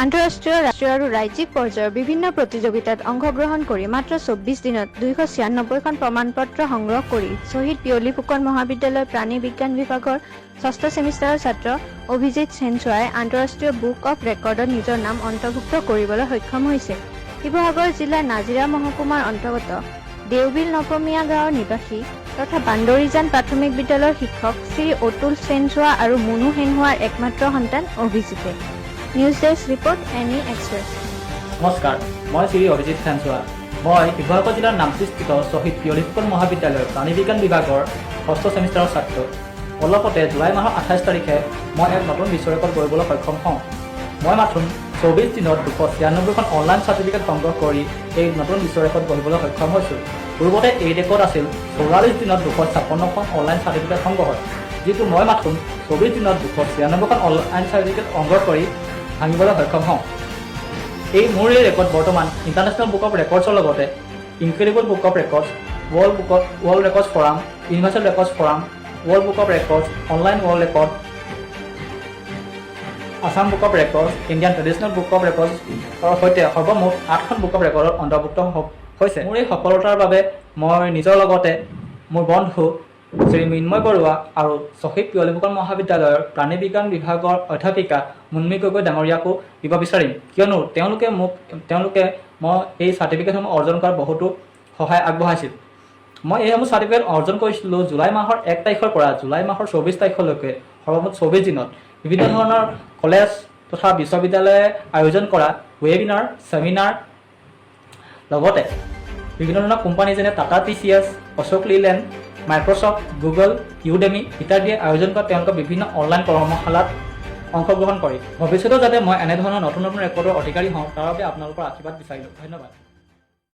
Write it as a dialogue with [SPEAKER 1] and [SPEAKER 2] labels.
[SPEAKER 1] আন্তঃৰাষ্ট্ৰীয় ৰাষ্ট্ৰীয় আৰু ৰাজ্যিক পৰ্যায়ৰ বিভিন্ন প্ৰতিযোগিতাত অংশগ্ৰহণ কৰি মাত্ৰ ২৪ দিনত ২৯৬খন প্ৰমাণপত্ৰ সংগ্ৰহ কৰি শ্বহীদ পিয়লি ফুকন মহাবিদ্যালয় প্ৰাণী বিজ্ঞান বিভাগৰ ৬ষ্ঠ ছেমিষ্টাৰৰ ছাত্ৰ অভিজিত সেনচোৱাই আন্তঃৰাষ্ট্ৰীয় বুক অৱ ৰেকৰ্ডত নিজৰ নাম অন্তৰ্ভুক্ত কৰিবলৈ সক্ষম হৈছে। শিৱসাগৰ জিলাৰ নাজিৰা মহকুমাৰ অন্তৰ্গত দেওবিল নৱমীয়া গাঁৱৰ নিবাসী তথা বান্দৰীজান প্ৰাথমিক বিদ্যালয়ৰ শিক্ষক শ্ৰী অতুল সেনচোৱা আৰু মুনু সেনহুৱাৰ একমাত্ৰ সন্তান অভিজিতে। নিউজ ডেস্ক ৰিপৰ্ট এনি এক্সপ্ৰেছ।
[SPEAKER 2] নমস্কাৰ, মই শ্ৰী অভিজিত সেনচোৱা। মই শিৱসাগৰ জিলাৰ নামটিস্থিত শ্বহীদ পিয়লি ফুকন মহাবিদ্যালয়ৰ প্ৰাণী বিজ্ঞান বিভাগৰ ৬ষ্ঠ ছেমিষ্টাৰৰ ছাত্ৰ। অলপতে জুলাই মাহৰ ২৮ তাৰিখে মই এক নতুন বিশ্ব ৰেকৰ্ড কৰিবলৈ সক্ষম হওঁ। মই মাথোন ২৪ দিনত ২৯৬খন অনলাইন চাৰ্টিফিকেট সংগ্ৰহ কৰি এই নতুন বিশ্ব ৰেকৰ্ড গঢ়িবলৈ সক্ষম হৈছোঁ। পূৰ্বতে এই ৰেকৰ্ড আছিল ৪৪ দিনত ২৫৬খন অনলাইন চাৰ্টিফিকেট সংগ্ৰহৰ, যিটো মই মাথোন ২৪ দিনত ২৯৬খন অনলাইন চাৰ্টিফিকেট সংগ্ৰহ কৰি ভাঙিবলৈ সক্ষম হওঁ। মোৰ এই ৰেকৰ্ড বৰ্তমান ইণ্টাৰনেশ্যনেল বুক অফ ৰেকৰ্ডছৰ লগতে incredible book of records, world records forum, universal records forum, world book of records, online world record, Assam book of records, Indian traditional book of ৰেকৰ্ডছৰ সৈতে সৰ্বমুঠ ৮খন বুক অফ ৰেকৰ্ডত অন্তৰ্ভুক্ত হৈছে। মোৰ এই সফলতাৰ বাবে মই নিজৰ লগতে মোৰ বন্ধু শ্ৰী মৃন্ময় বৰুৱা আৰু শ্বহীদ পিয়লি ফুকন মহাবিদ্যালয়ৰ প্ৰাণী বিজ্ঞান বিভাগৰ অধ্যাপিকা মুনমী গগৈ ডাঙৰীয়াকো দিব বিচাৰিম, কিয়নো তেওঁলোকে মই এই চাৰ্টিফিকেটসমূহ অৰ্জন কৰাত বহুতো সহায় আগবঢ়াইছিল। মই এইসমূহ চাৰ্টিফিকেট অৰ্জন কৰিছিলোঁ জুলাই মাহৰ ১ তাৰিখৰ পৰা জুলাই মাহৰ ২৪ তাৰিখলৈকে সৰ্বমুঠ ২৪ দিনত বিভিন্ন ধৰণৰ কলেজ তথা বিশ্ববিদ্যালয়ে আয়োজন কৰা ৱেবিনাৰ, ছেমিনাৰ, লগতে বিভিন্ন ধৰণৰ কোম্পানী যেনে Tata TCS, Ashok Leyland, Microsoft, Google, Udemy ইত্যাদিয়ে আয়োজন কৰা তেওঁলোকৰ বিভিন্ন অনলাইন কৰ্মশালাত অংশগ্ৰহণ কৰি ভৱিষ্যতেও যাতে মই এনেধৰণৰ নতুন নতুন ৰেকৰ্ডৰ অধিকাৰী হওঁ তাৰ বাবে আপোনালোকৰ আশীৰ্বাদ বিচাৰিলোঁ। ধন্যবাদ।